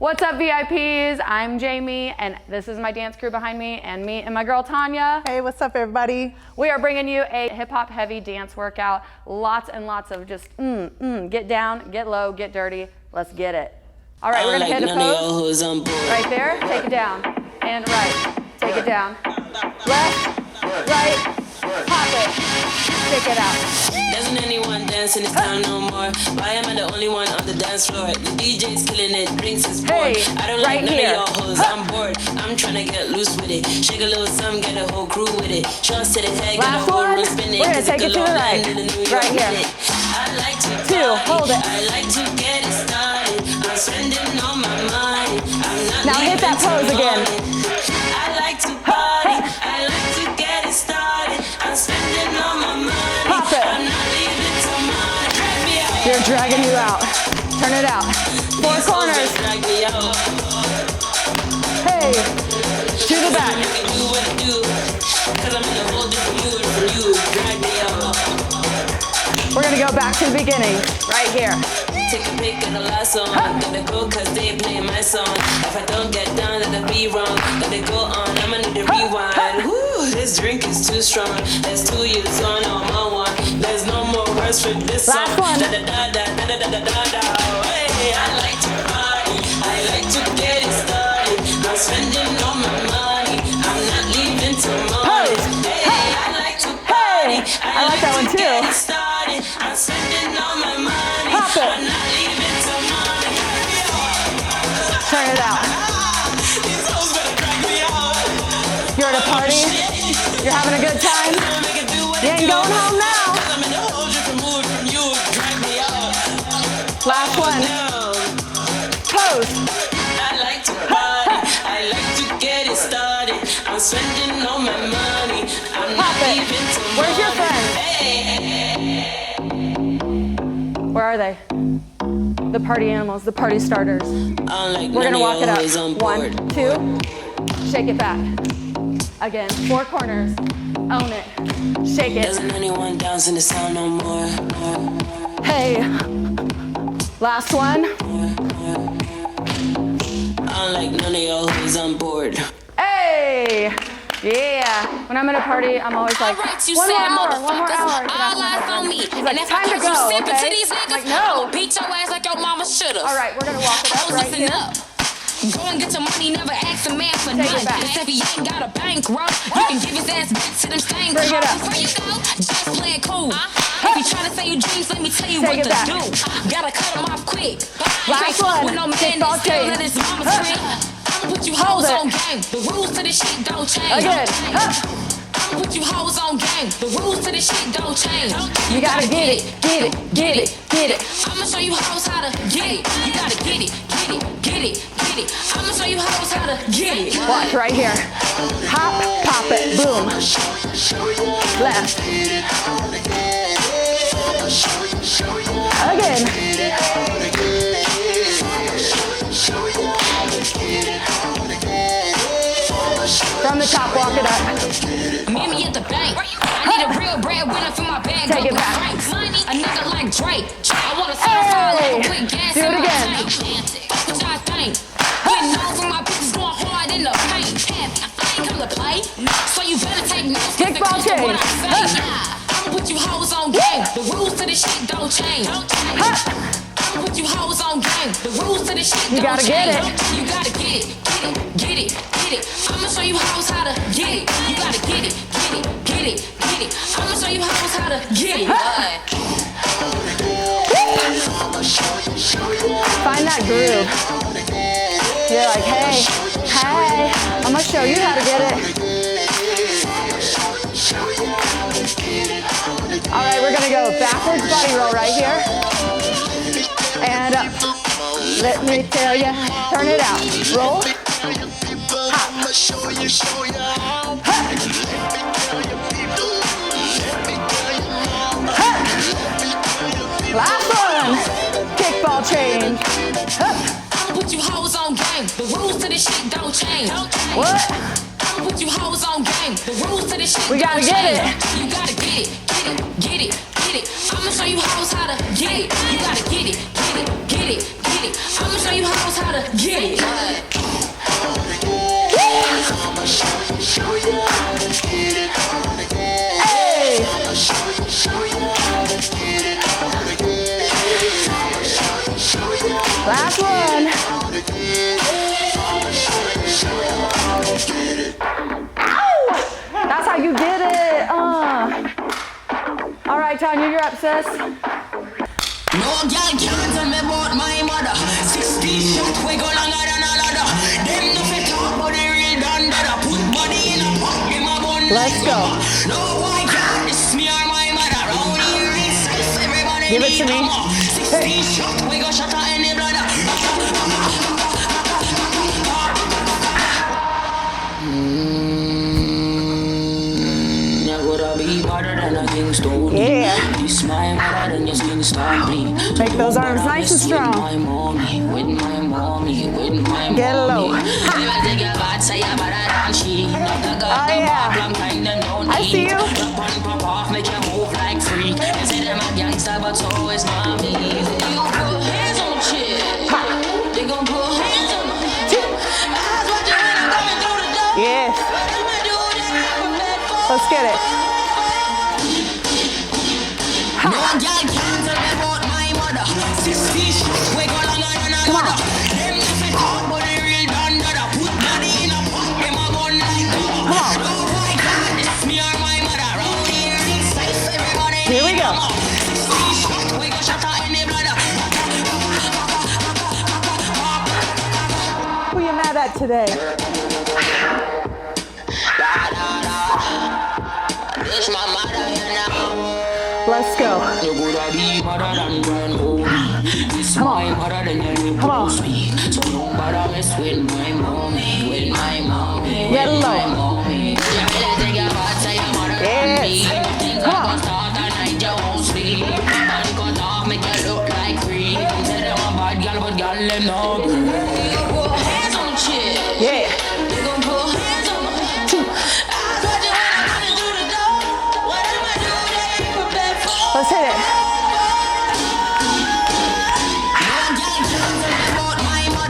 What's up, VIPs? I'm Jamie, and this is my dance crew behind me, and me and my girl Tanya. Hey, what's up, everybody? We are bringing you a hip-hop heavy dance workout. Lots and lots of just get down, get low, get dirty. Let's get it. All right, we're gonna hit a pose. Right there, take it down. And right, take it down. Left, right, pop it. Stick it out. Doesn't anyone dance in this town no more? Why am I the only one on the dance floor? The DJ's killing it, drinks is poured. I don't like none of y'all hoes, I'm bored. I'm trying to get loose with it. Shake a little something, get a whole crew with it. Shots to the head, get a whole room spinning. We're gonna take it to the right. Right here. I like to two, hold it. I like to get it started. I'm spending all my money. I'm not now hit that pose again. I like to party. I like to get it started. I'm spending all my money. Pop it. I'm not leaving till morning. Drag me out. You're dragging you out. Turn it out. Four corners. Drag me out. Hey, to the back. You can do what you do. Cause I'm in a whole different mood from you. Drag me out. We're gonna go back to the beginning. Right here. Take a pic of the last song. Gotta go cause they play my song. If I don't get down, that'll be wrong. Gotta go on, I'ma need to rewind. Woo, this drink is too strong. There's 2 years on my one. There's no more words for this song. Last one. Da da da da da da da da da. Hey, I like to party. I like to get it started. I'm spending all my money. I'm not leaving till morning. Hey, I like to party. I like that one too. Get it started. I'm spending all my money. Pop it. I'm not leaving till morning. Turn it out. These hoes better drag me out. You're at a party. You're having a good time. You ain't going home now. I'm in a whole different mood from you. Drag me out. Last one. Pose. I like to party. I like to get it started. I'm spending all my money. I'm Pop not it. leaving till Where's your morning. friends? Where are they? The party animals, the party starters. We're gonna walk it up. 1, 2. Shake it back. Again, 4 corners. Own it. Shake it. Doesn't anyone dance in the sound no more? Hey. Last one. I don't like none of y'all who's on board. Hey. Yeah. When I'm at a party, I'm always like, one more hour. All eyes on me. He's like, time to go, okay? I'm like, no. Beat your ass like your mama should've. All right, we're gonna walk it up right here. Go and get your money, never ask a man for Take it nothing. back. If he ain't got a bankroll, you can give his ass back to them stain Bring it clothes. up. Before you go, just playing cool. If you try to say your dreams, let me tell you Take what it to back. do. Gotta cut them off quick. Last one. With no man Kickball that's still change. in his mama's crib. I'ma put you Hold hoes it. on game. The rules to this shit don't change. Again. I'ma put you hoes on game. The rules to this shit don't change. You gotta get it, get it, get it, get it. I'ma show you hoes how to get it. You gotta get it, get it, get it, get it. I'ma show you hoes how to get it. Watch right here. Hop, pop it, boom. Left. Again. From the top, walk it up. Meet me at the bank. I need a real breadwinner for my bag. Take it Go back. Frank. A nigga like Drake. I wanna Hey! quick gas Do it in my again. tank. Fuck what y'all think. Getting known for my bitches going hard in the paint. I ain't come to play, so you better take notes. Kickball change. I'ma put you hoes on game. The rules to this shit don't change. I'ma put you hoes on game. The rules to this shit You don't gotta change. get it. You gotta get it, get it, get it, get it. I'ma show you hoes how to get it. You gotta get it, get it, get it, get it. I'ma show you hoes how to get it. Find that groove. You're like, hey, hey, I'm gonna show you how to get it. All right, we're gonna go backwards body roll right here. And up. Let me tell you, turn it out. Roll. Hop. Last one. Kickball change. I'ma put you hoes on game. The rules to this shit don't change. What? I'ma put you hoes on game. The rules to this shit We gotta don't get change. it. You gotta get it, get it, get it, get it. I'ma show you hoes how to get it. You gotta get it, get it, get it, get it. it. I'ma show you hoes how to get it. Hey. Last one. Ow! That's how you did it. All right, Tanya, you're up, sis. No girl can't tell me about my mother. 60 shots we go longer than a ladder. Them no fit talk about the real dandada. Put body in a pot, them a bun. Let's go. No boy can't diss me or my mother. Round here is everybody. Give it to me. 60 shots we go shut out any bladder. Yeah. This my mother and your skin start bleed. Make those arms nice and strong. With my mommy. Get low. Oh yeah. I see you. Make you move like free. And say them a gangster, but so is mommy. They gon' put hands on the chick. They gon' put hands on the chick. Eyes watching when I'm coming through the door. Yes. Let's get it. No girl can't tell me about my mother. 60 shots we go longer than a ladder. Them nothing talk about the real dandada. Put body in a pot, them a bun like that. No boy can't diss me or my mother. Round here is safe, everybody. Here we go. 60 shots we go shut out any bladder. Who you mad at today? This my mother, you know. Let's go. You gotta be mother than grandmother. This Come my on. mother than you Come on. supposed to be. So don't bother mess with my mommy. With my mommy. Get With low. my mommy. You really think your bad say your mother than me. Yes. Things Come are on. gonna start at night, you won't sleep. Man cut off, make you look like creep. Say them a bad girl, but girl them no good. You put hands on the chick. Yeah. You gon' put hands on the chick. I got you when I'm running through the door. What am I doing? They ain't prepared for. Let's hit it.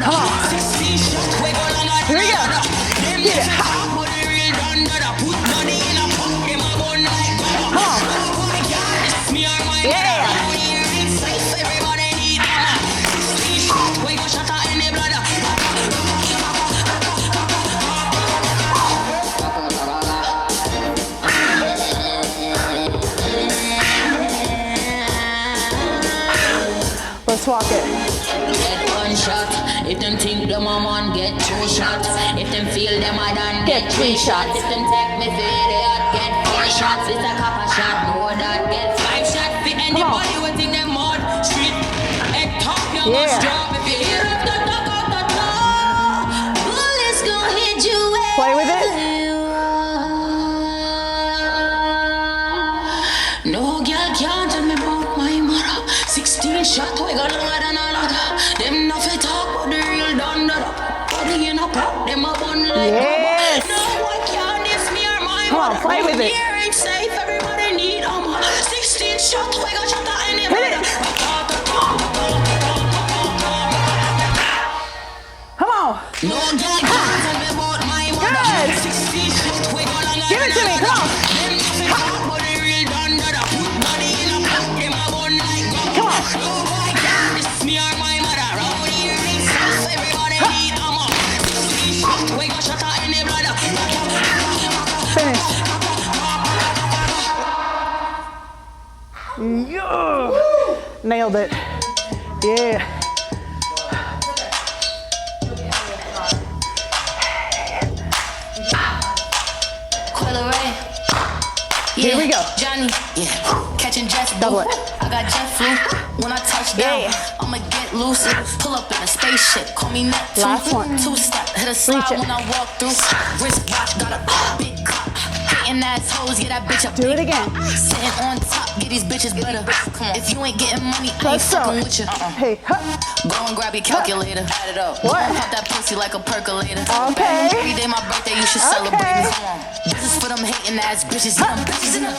Come on. Here we go. Get it. Ha. Come on. Yeah. Let's walk it. Get one shot. If them think them a man, get 2 shots. If them feel them a done, Get 3 shots. If them take me for idiot, get 4 shots. It's a copper shot, no that get 5 shots. For anybody who think them mud street, head top, you must drop. If you hear up the bullets gon' hit you. Play with it. No girl can't tell me about my mother. 16 shots, we got longer than a ladder. Them nothing talk about the real dandada. Body in a pot, them a bun like Yes. no one can diss me or my Come on, mother. play with it. Here ain't safe, everybody need 16 shots, we got shot at any Hit it. Come on. No girl can't tell me about my mother. Good. 16 shots, we got longer Give it to than me. a Come on. ladder. Them nothing talk about the real dandada. Put body in a pot, them a bun like Come on. no boy can diss me or my mother. Round here is safe, everybody need 16 shots, we got shot at any bladder. Finish. Yeah. Nailed it. Yeah. Leray. Here we go. Johnny. Catching jets. Double it. I got jet flu. When I touch down, I'ma get loose. Pull up in a spaceship. Call me Neptune. Last one. 2-step. Hit a slide Reach it. when I walk through. Wristwatch got a big cup. Hating assholes, get that bitch a Do it again. sitting on top. get these bitches better. Come on. If you ain't getting money, I ain't fucking with you. Hey, huh. Go and grab your calculator. Add it up. What? Pop that pussy like a percolator. Okay. Every day my birthday, you should celebrate me. Come on. This is for them hating ass bitches. Them bitches in the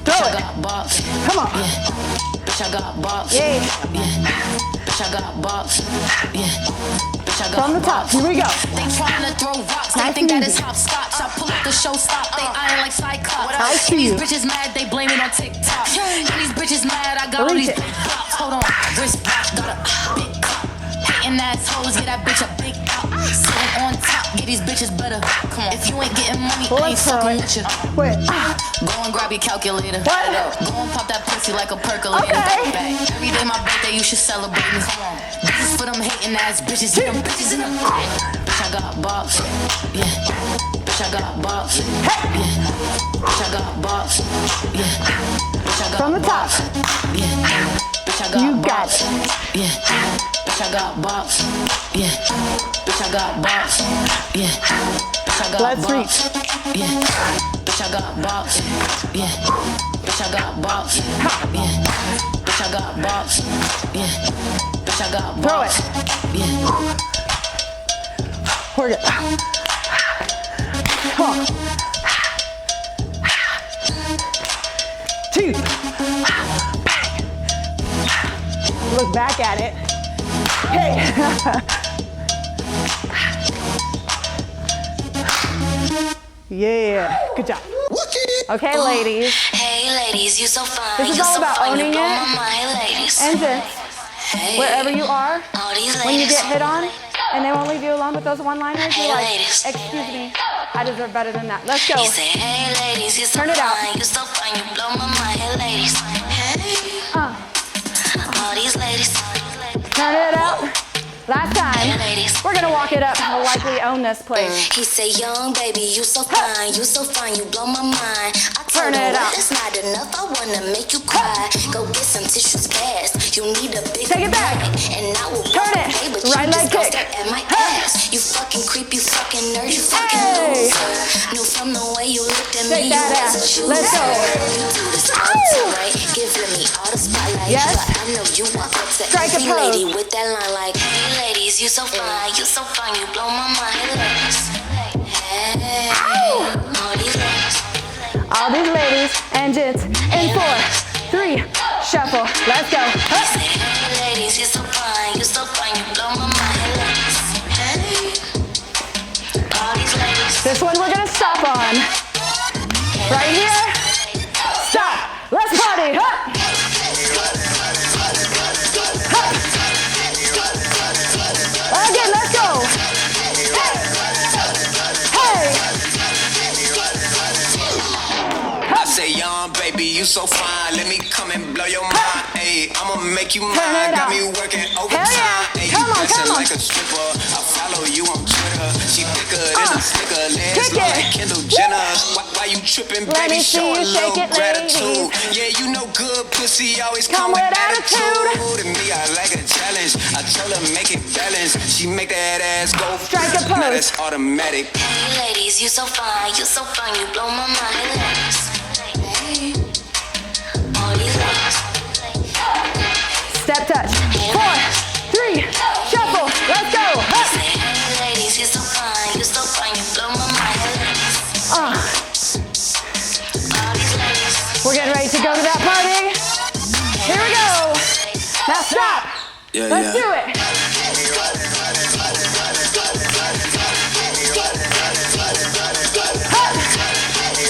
Throw bitch, I it. got box. Come on. Yeah. Bitch, I got box. Yeah. Yeah. Bitch, I got box. Yeah. Bitch, I got From the top. Here we go. They trying to throw rocks. Nice They think and that easy. is hopscotch. I pull up the show stop. They eyeing like Cyclops. I see These you. bitches mad. They blame it on TikTok. And these bitches mad. I got all Reach these it. big props. Hold on. Wrist watch. Got a big cop. Hating assholes. Get that bitch a big top. Sitting on top. Get these bitches better. Come on. If you ain't getting money, I ain't Let's throw fucking it. with you. Wait. Go and grab your calculator. What? Go and pop that pussy like a percolator. Okay. Every day my birthday, you should celebrate me. Come on. This is for them hating ass bitches. Get them bitches in the bitch, I got box. Yeah. Bitch, I got box. Yeah. Bitch, I got box. Yeah. Bitch, I got From the top. box. Yeah. Bitch, I got You got box. it. Yeah. Bitch, I got box. Yeah. Bitch, I got box. Yeah. Bitch, I got Let's box. reach. Yeah. Bitch, I got box. Yeah. Bitch, I got box. Yeah. Bitch, I got box. Yeah. Bitch, I got box. Throw it. Yeah. We're good. Come on. 2. Look back at it. Hey. Yeah. Good job. Okay, ladies. Hey ladies, you so fine. This is you all so about fine, owning you blow it. my mind, ladies. And just Hey, wherever you are, all these ladies. when you get hit on, and they won't leave you alone with those one-liners, Hey, you're like, ladies. excuse me, I deserve better than that. Let's go. You say, hey ladies, you so Turn it out. fine, you so fine, you blow my mind. Hey ladies, hey, all these ladies. Turn it up. Last time. Hey ladies. We're gonna walk it up. We'll likely own this place. He say, young baby, you so fine, you blow my mind. I Turn told him, it well, up. it's not enough, I wanna make you cry. Go get some tissues fast, you need a big Take it back. and I will Turn it. play, but Right you leg just gon' kick. stare at my Hey. ass. You fucking creep, you fucking nerd, you fucking Hey. loser. Knew from the way you looked at Shake me, you that ass. was a chooser. Let's go. You do this all the time, right? Giving me all the spotlight. Yes. But I know you walk up to Strike a every pose. lady with that line like, hey ladies, you so fine, you blow my mind. Hey ladies. Hey, all these ladies. All these ladies and gents in 4, 3, shuffle. Let's go. Up. Say, hey ladies, you so fine, you blow my mind. Hey ladies. Hey, all these ladies. This one we're gonna stop on. Right here. Stop. Let's party. Up. Again, let's go. Hey. I say, young baby, you so fine. Let me come and blow your mind. Ayy, I'ma make you mine. Turn it Got up. me working Hell overtime. yeah. Ayy, Come you on, dancing come on. like a stripper. I follow you on Twitter. She thicker than a sticker. Legs Kick long it. like Kendall Jenner. Why you tripping, Let baby? me see Show a you shake little it, gratitude. ladies. Yeah, you know good pussy always Come come with with attitude. attitude. And me, I like a challenge. I told her make it balance. She make that ass go. Strike a Now pose. that's automatic. Hey ladies, you so fine, you blow my mind. Hey ladies. Hey, all these ladies. Step touch. 4, 3, shuffle. Let's go. Up. Say, hey ladies, you so fine, you blow my mind. Hey ladies. All these ladies. We're getting ready to go to that party. Here we go. Now stop. Yeah, Let's do it. Up.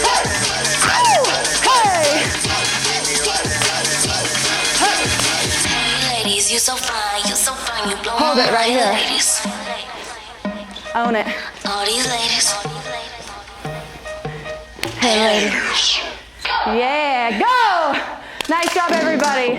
Woo. Hey. Hey ladies, you so fine, you blow Hold my it right mind. here. Hey ladies. Own it. All these ladies. Hey, ladies. Yeah, go. Nice job, everybody.